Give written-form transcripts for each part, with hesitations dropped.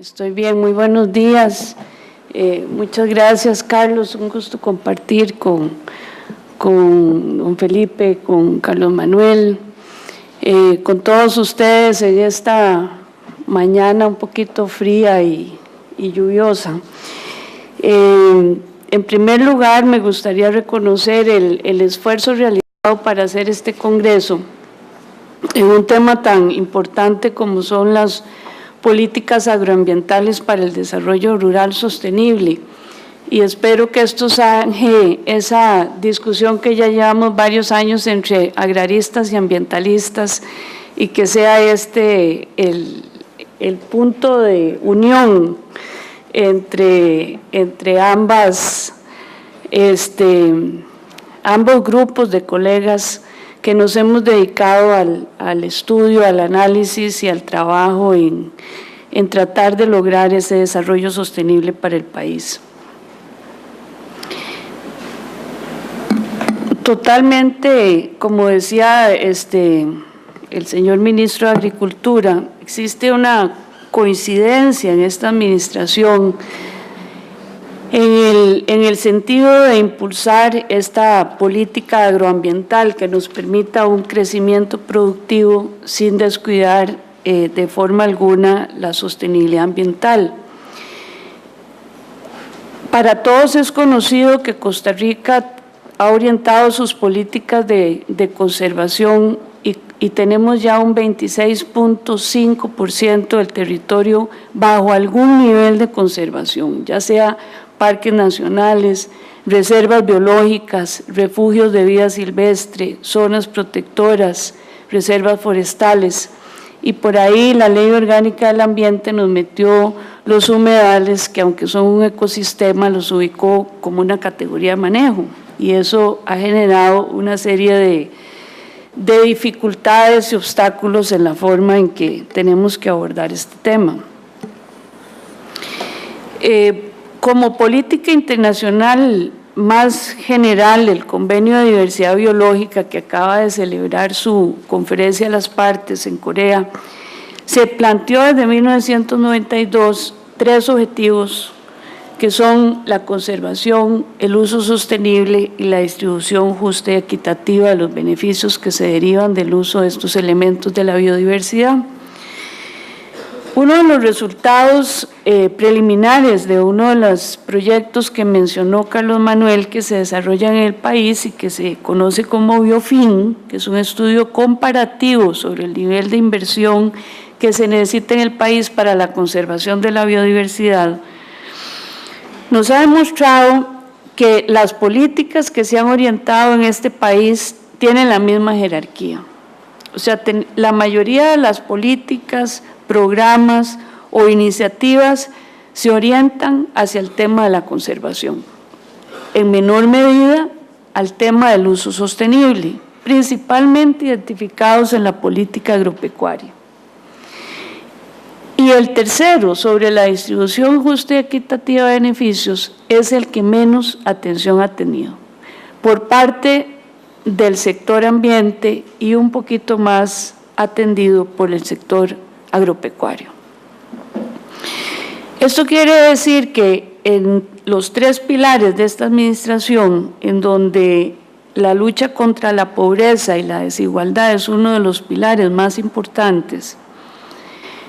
Estoy bien, muy buenos días. Muchas gracias, Carlos. Un gusto compartir con don Felipe, con Carlos Manuel, con todos ustedes en esta mañana un poquito fría y lluviosa. En primer lugar, me gustaría reconocer el esfuerzo realizado para hacer este congreso en un tema tan importante como son las políticas agroambientales para el desarrollo rural sostenible. Y espero que esto zanje esa discusión que ya llevamos varios años entre agraristas y ambientalistas y que sea este el punto de unión entre ambos grupos de colegas que nos hemos dedicado al estudio, al análisis y al trabajo en tratar de lograr ese desarrollo sostenible para el país. Totalmente, como decía el señor ministro de Agricultura, existe una coincidencia en esta administración en el sentido de impulsar esta política agroambiental que nos permita un crecimiento productivo sin descuidar de forma alguna la sostenibilidad ambiental. Para todos es conocido que Costa Rica ha orientado sus políticas de conservación y tenemos ya un 26.5% del territorio bajo algún nivel de conservación, ya sea parques nacionales, reservas biológicas, refugios de vida silvestre, zonas protectoras, reservas forestales. Y por ahí la Ley Orgánica del Ambiente nos metió los humedales, que aunque son un ecosistema, los ubicó como una categoría de manejo. Y eso ha generado una serie de dificultades y obstáculos en la forma en que tenemos que abordar este tema. Como política internacional más general, el Convenio de Diversidad Biológica, que acaba de celebrar su conferencia de las partes en Corea, se planteó desde 1992 tres objetivos que son la conservación, el uso sostenible y la distribución justa y equitativa de los beneficios que se derivan del uso de estos elementos de la biodiversidad. Uno de los resultados preliminares de uno de los proyectos que mencionó Carlos Manuel que se desarrolla en el país y que se conoce como Biofin, que es un estudio comparativo sobre el nivel de inversión que se necesita en el país para la conservación de la biodiversidad, nos ha demostrado que las políticas que se han orientado en este país tienen la misma jerarquía. O sea, la mayoría de las políticas, programas o iniciativas se orientan hacia el tema de la conservación, en menor medida al tema del uso sostenible, principalmente identificados en la política agropecuaria. Y el tercero, sobre la distribución justa y equitativa de beneficios, es el que menos atención ha tenido por parte del sector ambiente y un poquito más atendido por el sector agropecuario. Esto quiere decir que en los tres pilares de esta administración, en donde la lucha contra la pobreza y la desigualdad es uno de los pilares más importantes,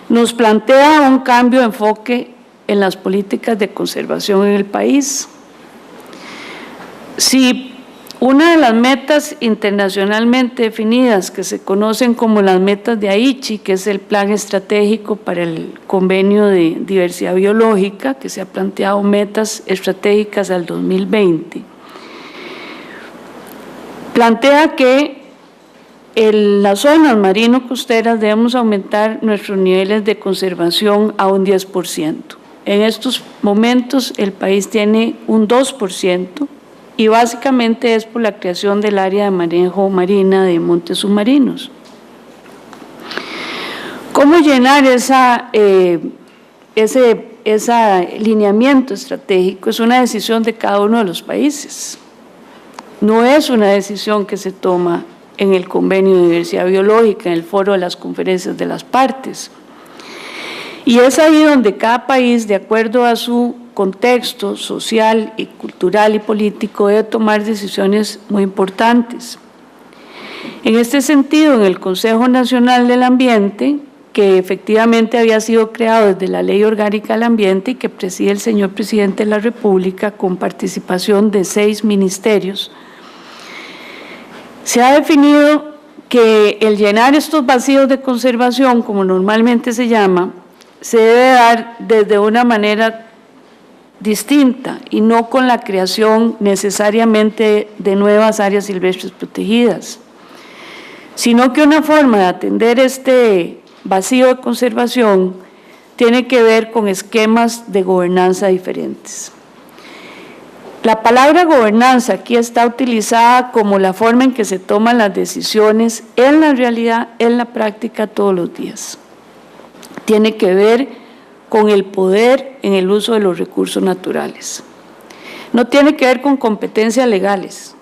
nos plantea un cambio de enfoque en las políticas de conservación en el país. Si una de las metas internacionalmente definidas, que se conocen como las metas de Aichi, que es el plan estratégico para el convenio de diversidad biológica, que se ha planteado metas estratégicas al 2020, plantea que en las zonas marino-costeras debemos aumentar nuestros niveles de conservación a un 10%. En estos momentos el país tiene un 2%, y básicamente es por la creación del área de manejo marina de montes submarinos. ¿Cómo llenar ese alineamiento estratégico? Es una decisión de cada uno de los países. No es una decisión que se toma en el Convenio de Diversidad Biológica, en el foro de las conferencias de las partes. Y es ahí donde cada país, de acuerdo a su contexto social y cultural y político, debe tomar decisiones muy importantes. En este sentido, en el Consejo Nacional del Ambiente, que efectivamente había sido creado desde la Ley Orgánica del Ambiente y que preside el señor Presidente de la República con participación de 6 ministerios, se ha definido que el llenar estos vacíos de conservación, como normalmente se llama, se debe dar desde una manera distinta y no con la creación necesariamente de nuevas áreas silvestres protegidas, sino que una forma de atender este vacío de conservación tiene que ver con esquemas de gobernanza diferentes. La palabra gobernanza aquí está utilizada como la forma en que se toman las decisiones en la realidad, en la práctica todos los días. Tiene que ver con el poder en el uso de los recursos naturales. No tiene que ver con competencias legales,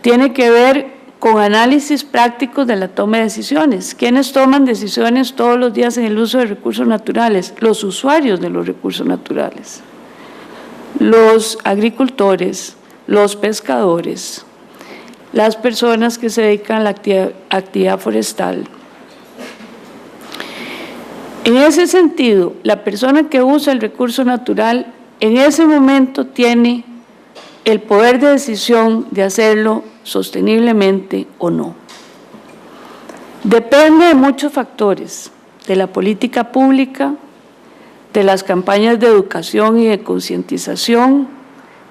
tiene que ver con análisis prácticos de la toma de decisiones. ¿Quiénes toman decisiones todos los días en el uso de recursos naturales? Los usuarios de los recursos naturales, los agricultores, los pescadores, las personas que se dedican a la actividad forestal. En ese sentido, la persona que usa el recurso natural en ese momento tiene el poder de decisión de hacerlo sosteniblemente o no. Depende de muchos factores, de la política pública, de las campañas de educación y de concientización,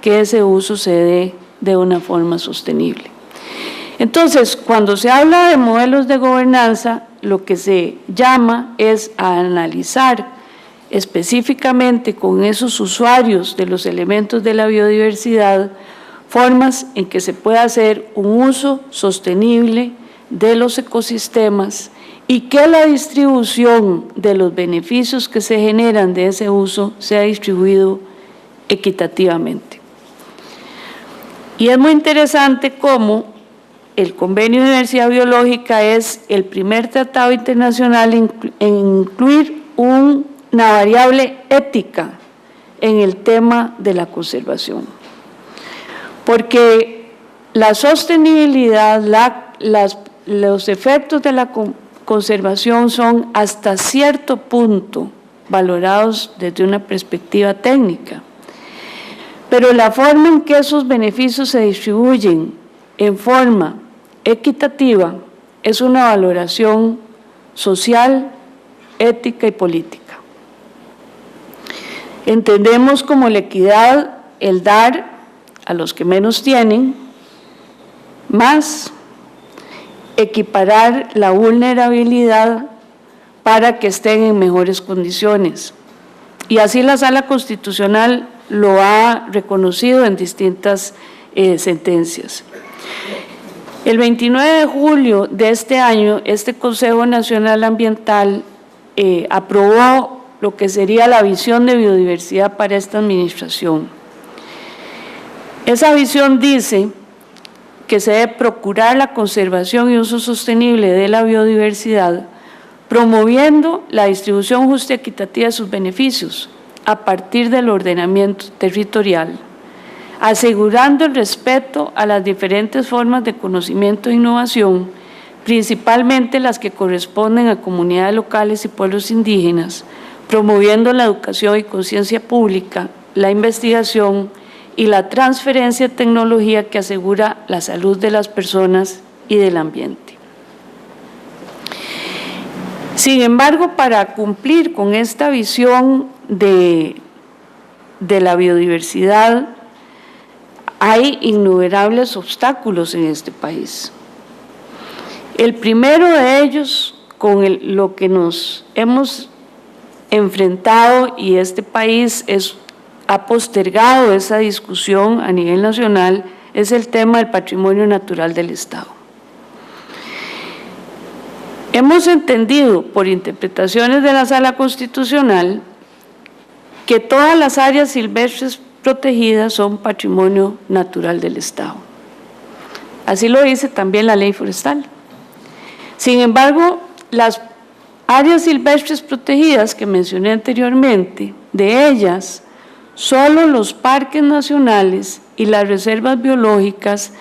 que ese uso se dé de una forma sostenible. Entonces, cuando se habla de modelos de gobernanza, lo que se llama es a analizar específicamente con esos usuarios de los elementos de la biodiversidad, formas en que se pueda hacer un uso sostenible de los ecosistemas y que la distribución de los beneficios que se generan de ese uso sea distribuido equitativamente. Y es muy interesante cómo el Convenio de Diversidad Biológica es el primer tratado internacional en incluir una variable ética en el tema de la conservación. Porque la sostenibilidad, los efectos de la conservación son hasta cierto punto valorados desde una perspectiva técnica. Pero la forma en que esos beneficios se distribuyen en forma equitativa es una valoración social, ética y política. Entendemos como la equidad el dar a los que menos tienen, más equiparar la vulnerabilidad para que estén en mejores condiciones. Y así la Sala Constitucional lo ha reconocido en distintas sentencias. El 29 de julio de este año, este Consejo Nacional Ambiental aprobó lo que sería la visión de biodiversidad para esta administración. Esa visión dice que se debe procurar la conservación y uso sostenible de la biodiversidad, promoviendo la distribución justa y equitativa de sus beneficios a partir del ordenamiento territorial, asegurando el respeto a las diferentes formas de conocimiento e innovación, principalmente las que corresponden a comunidades locales y pueblos indígenas, promoviendo la educación y conciencia pública, la investigación y la transferencia de tecnología que asegura la salud de las personas y del ambiente. Sin embargo, para cumplir con esta visión de la biodiversidad, hay innumerables obstáculos en este país. El primero de ellos, con lo que nos hemos enfrentado y este país ha postergado esa discusión a nivel nacional, es el tema del patrimonio natural del Estado. Hemos entendido por interpretaciones de la Sala Constitucional que todas las áreas silvestres protegidas son patrimonio natural del Estado. Así lo dice también la ley forestal. Sin embargo, las áreas silvestres protegidas que mencioné anteriormente, de ellas, solo los parques nacionales y las reservas biológicas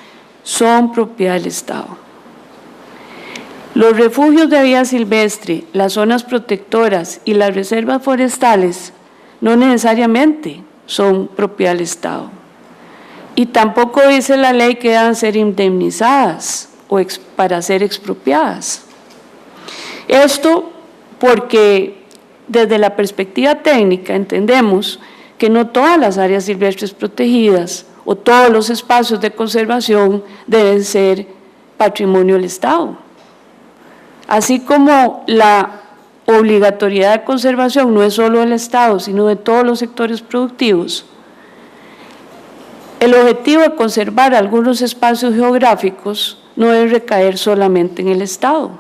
son propiedad del Estado. Los refugios de vida silvestre, las zonas protectoras y las reservas forestales no necesariamente son propiedad del Estado. Y tampoco dice la ley que deban ser indemnizadas o para ser expropiadas. Esto porque desde la perspectiva técnica entendemos que no todas las áreas silvestres protegidas o todos los espacios de conservación deben ser patrimonio del Estado. Así como la obligatoriedad de conservación no es solo del Estado, sino de todos los sectores productivos, el objetivo de conservar algunos espacios geográficos no debe recaer solamente en el Estado.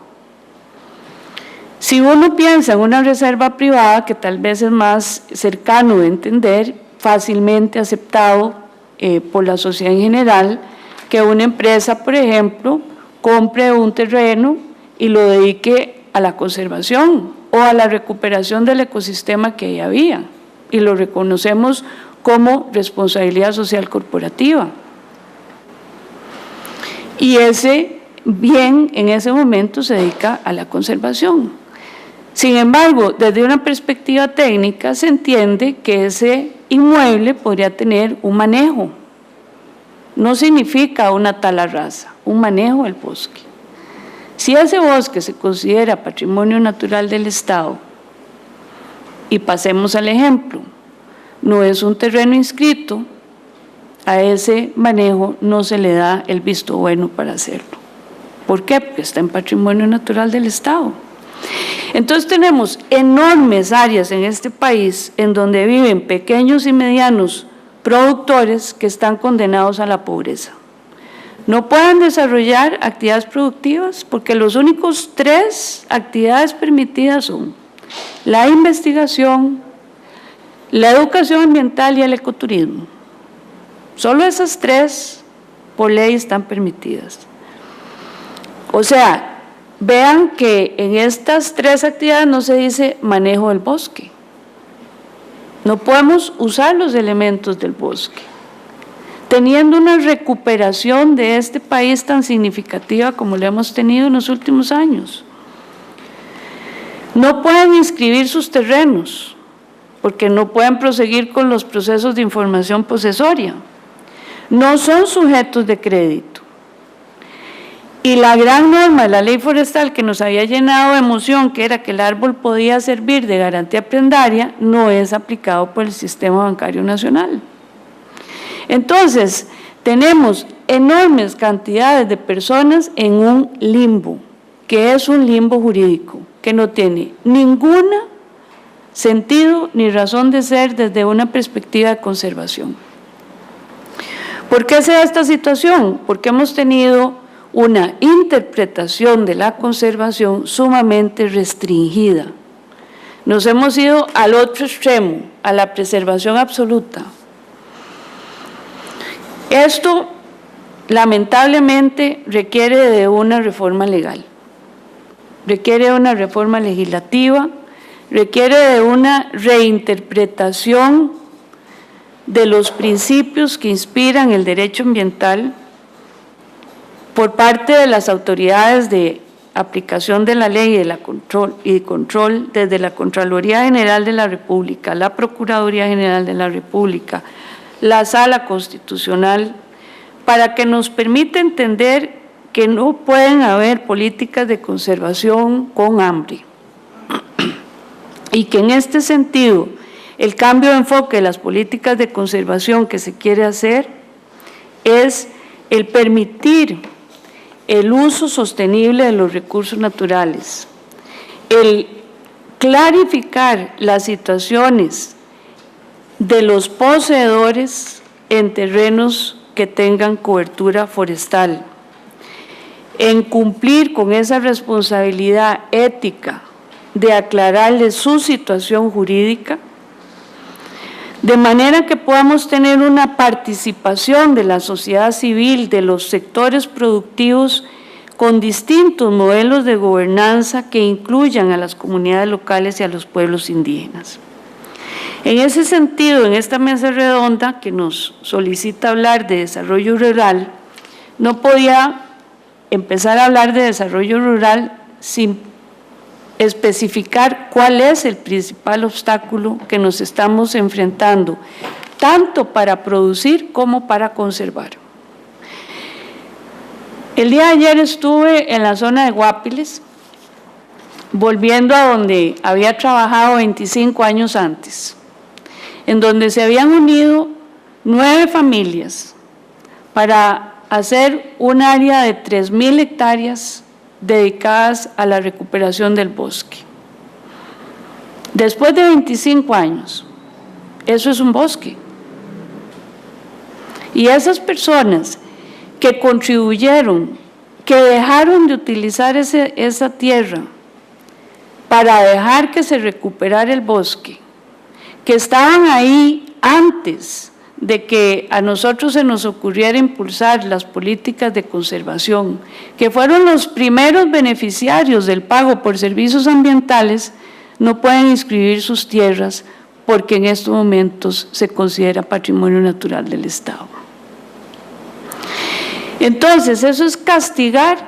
Si uno piensa en una reserva privada, que tal vez es más cercano de entender, fácilmente aceptado por la sociedad en general, que una empresa, por ejemplo, compre un terreno y lo dedique a la conservación o a la recuperación del ecosistema que ahí había, y lo reconocemos como responsabilidad social corporativa. Y ese bien en ese momento se dedica a la conservación. Sin embargo, desde una perspectiva técnica se entiende que ese inmueble podría tener un manejo. No significa una tala rasa, un manejo del bosque. Si ese bosque se considera patrimonio natural del Estado, y pasemos al ejemplo, no es un terreno inscrito, a ese manejo no se le da el visto bueno para hacerlo. ¿Por qué? Porque está en patrimonio natural del Estado. Entonces tenemos enormes áreas en este país en donde viven pequeños y medianos productores que están condenados a la pobreza. No pueden desarrollar actividades productivas porque los únicos 3 actividades permitidas son la investigación, la educación ambiental y el ecoturismo. Solo esas 3 por ley están permitidas. O sea, vean que en estas 3 actividades no se dice manejo del bosque. No podemos usar los elementos del bosque. Teniendo una recuperación de este país tan significativa como la hemos tenido en los últimos años. No pueden inscribir sus terrenos, porque no pueden proseguir con los procesos de información posesoria. No son sujetos de crédito. Y la gran norma de la ley forestal que nos había llenado de emoción, que era que el árbol podía servir de garantía prendaria, no es aplicado por el Sistema Bancario Nacional. Entonces, tenemos enormes cantidades de personas en un limbo, que es un limbo jurídico, que no tiene ningún sentido ni razón de ser desde una perspectiva de conservación. ¿Por qué se da esta situación? Porque hemos tenido una interpretación de la conservación sumamente restringida. Nos hemos ido al otro extremo, a la preservación absoluta. Esto, lamentablemente, requiere de una reforma legal, requiere de una reforma legislativa, requiere de una reinterpretación de los principios que inspiran el derecho ambiental por parte de las autoridades de aplicación de la ley y de control desde la Contraloría General de la República, la Procuraduría General de la República, la Sala Constitucional, para que nos permita entender que no pueden haber políticas de conservación con hambre y que en este sentido el cambio de enfoque de las políticas de conservación que se quiere hacer es el permitir el uso sostenible de los recursos naturales, el clarificar las situaciones de los poseedores en terrenos que tengan cobertura forestal, en cumplir con esa responsabilidad ética de aclararles su situación jurídica, de manera que podamos tener una participación de la sociedad civil, de los sectores productivos, con distintos modelos de gobernanza que incluyan a las comunidades locales y a los pueblos indígenas. En ese sentido, en esta mesa redonda que nos solicita hablar de desarrollo rural, no podía empezar a hablar de desarrollo rural sin especificar cuál es el principal obstáculo que nos estamos enfrentando, tanto para producir como para conservar. El día de ayer estuve en la zona de Guapiles, volviendo a donde había trabajado 25 años antes, en donde se habían unido 9 familias para hacer un área de 3.000 hectáreas dedicadas a la recuperación del bosque. Después de 25 años, eso es un bosque. Y esas personas que contribuyeron, que dejaron de utilizar esa tierra para dejar que se recuperara el bosque, que estaban ahí antes de que a nosotros se nos ocurriera impulsar las políticas de conservación, que fueron los primeros beneficiarios del pago por servicios ambientales, no pueden inscribir sus tierras porque en estos momentos se considera patrimonio natural del Estado. Entonces, eso es castigar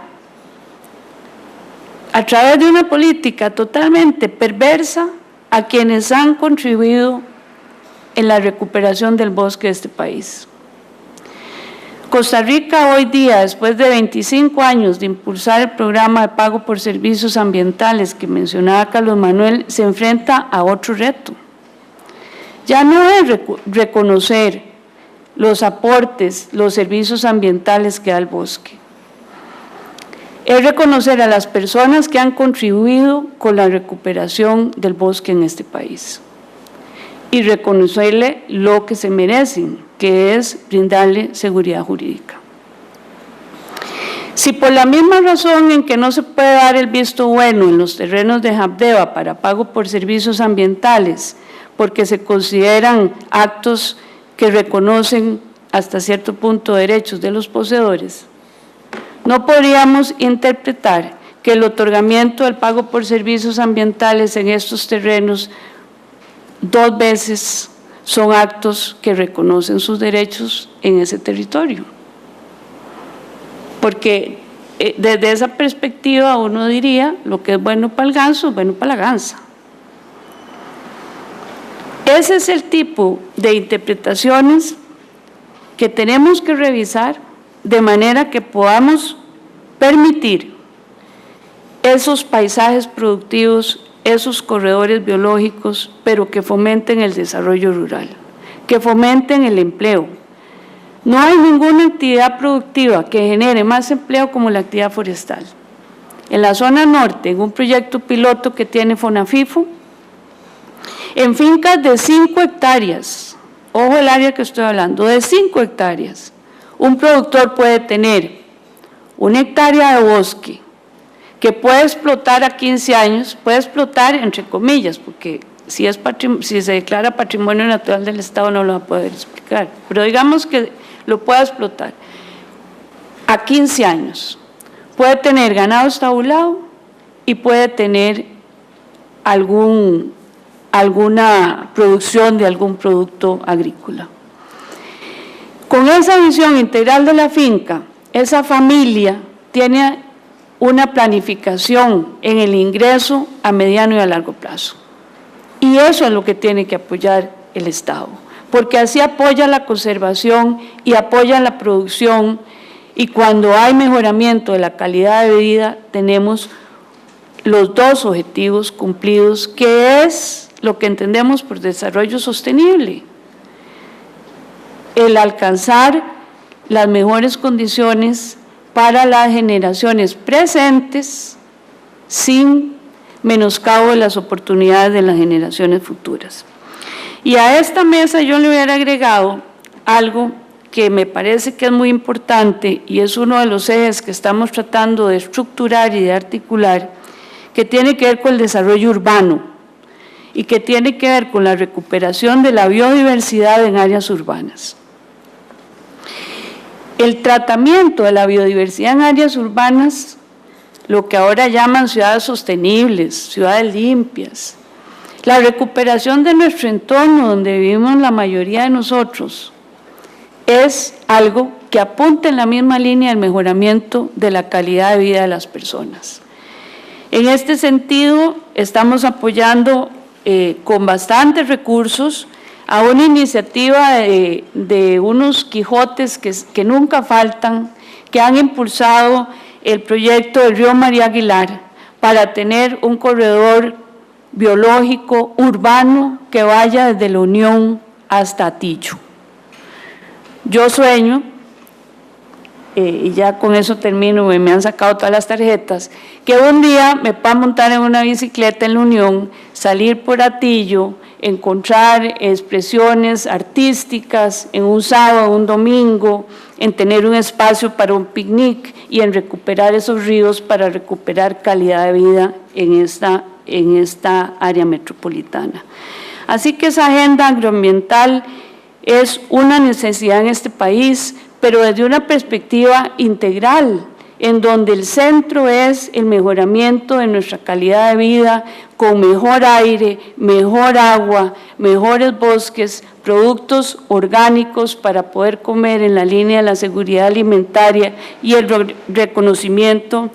a través de una política totalmente perversa a quienes han contribuido en la recuperación del bosque de este país. Costa Rica hoy día, después de 25 años de impulsar el programa de pago por servicios ambientales que mencionaba Carlos Manuel, se enfrenta a otro reto. Ya no es reconocer los aportes, los servicios ambientales que da el bosque. Es reconocer a las personas que han contribuido con la recuperación del bosque en este país y reconocerle lo que se merecen, que es brindarle seguridad jurídica. Si por la misma razón en que no se puede dar el visto bueno en los terrenos de Habdeba para pago por servicios ambientales, porque se consideran actos que reconocen hasta cierto punto derechos de los poseedores, no podríamos interpretar que el otorgamiento del pago por servicios ambientales en estos terrenos 2 veces son actos que reconocen sus derechos en ese territorio. Porque desde esa perspectiva uno diría, lo que es bueno para el ganso es bueno para la gansa. Ese es el tipo de interpretaciones que tenemos que revisar de manera que podamos permitir esos paisajes productivos, esos corredores biológicos, pero que fomenten el desarrollo rural, que fomenten el empleo. No hay ninguna actividad productiva que genere más empleo como la actividad forestal. En la zona norte, en un proyecto piloto que tiene FONAFIFO, en fincas de 5 hectáreas, ojo el área que estoy hablando, de 5 hectáreas, un productor puede tener 1 hectárea de bosque que puede explotar a 15 años, puede explotar entre comillas, porque si se declara patrimonio natural del Estado no lo va a poder explicar, pero digamos que lo pueda explotar a 15 años, puede tener ganado estabulado y puede tener alguna producción de algún producto agrícola. Con esa visión integral de la finca, esa familia tiene una planificación en el ingreso a mediano y a largo plazo. Y eso es lo que tiene que apoyar el Estado, porque así apoya la conservación y apoya la producción, y cuando hay mejoramiento de la calidad de vida, tenemos los 2 objetivos cumplidos, que es lo que entendemos por desarrollo sostenible: el alcanzar las mejores condiciones para las generaciones presentes sin menoscabo de las oportunidades de las generaciones futuras. Y a esta mesa yo le hubiera agregado algo que me parece que es muy importante y es uno de los ejes que estamos tratando de estructurar y de articular, que tiene que ver con el desarrollo urbano y que tiene que ver con la recuperación de la biodiversidad en áreas urbanas. El tratamiento de la biodiversidad en áreas urbanas lo que ahora llaman ciudades sostenibles, ciudades limpias, la recuperación de nuestro entorno donde vivimos la mayoría de nosotros, es algo que apunta en la misma línea del mejoramiento de la calidad de vida de las personas. En este sentido, estamos apoyando con bastantes recursos a una iniciativa de unos Quijotes que nunca faltan, que han impulsado el proyecto del río María Aguilar para tener un corredor biológico urbano que vaya desde La Unión hasta Atillo. Yo sueño, y ya con eso termino, me han sacado todas las tarjetas, que un día me pueda montar en una bicicleta en La Unión, salir por Atillo, encontrar expresiones artísticas en un sábado, un domingo, en tener un espacio para un picnic y en recuperar esos ríos para recuperar calidad de vida en esta área metropolitana. Así que esa agenda agroambiental es una necesidad en este país, pero desde una perspectiva integral, en donde el centro es el mejoramiento de nuestra calidad de vida, con mejor aire, mejor agua, mejores bosques, productos orgánicos para poder comer en la línea de la seguridad alimentaria y el reconocimiento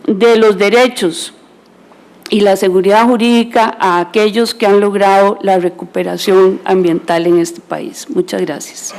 de los derechos y la seguridad jurídica a aquellos que han logrado la recuperación ambiental en este país. Muchas gracias.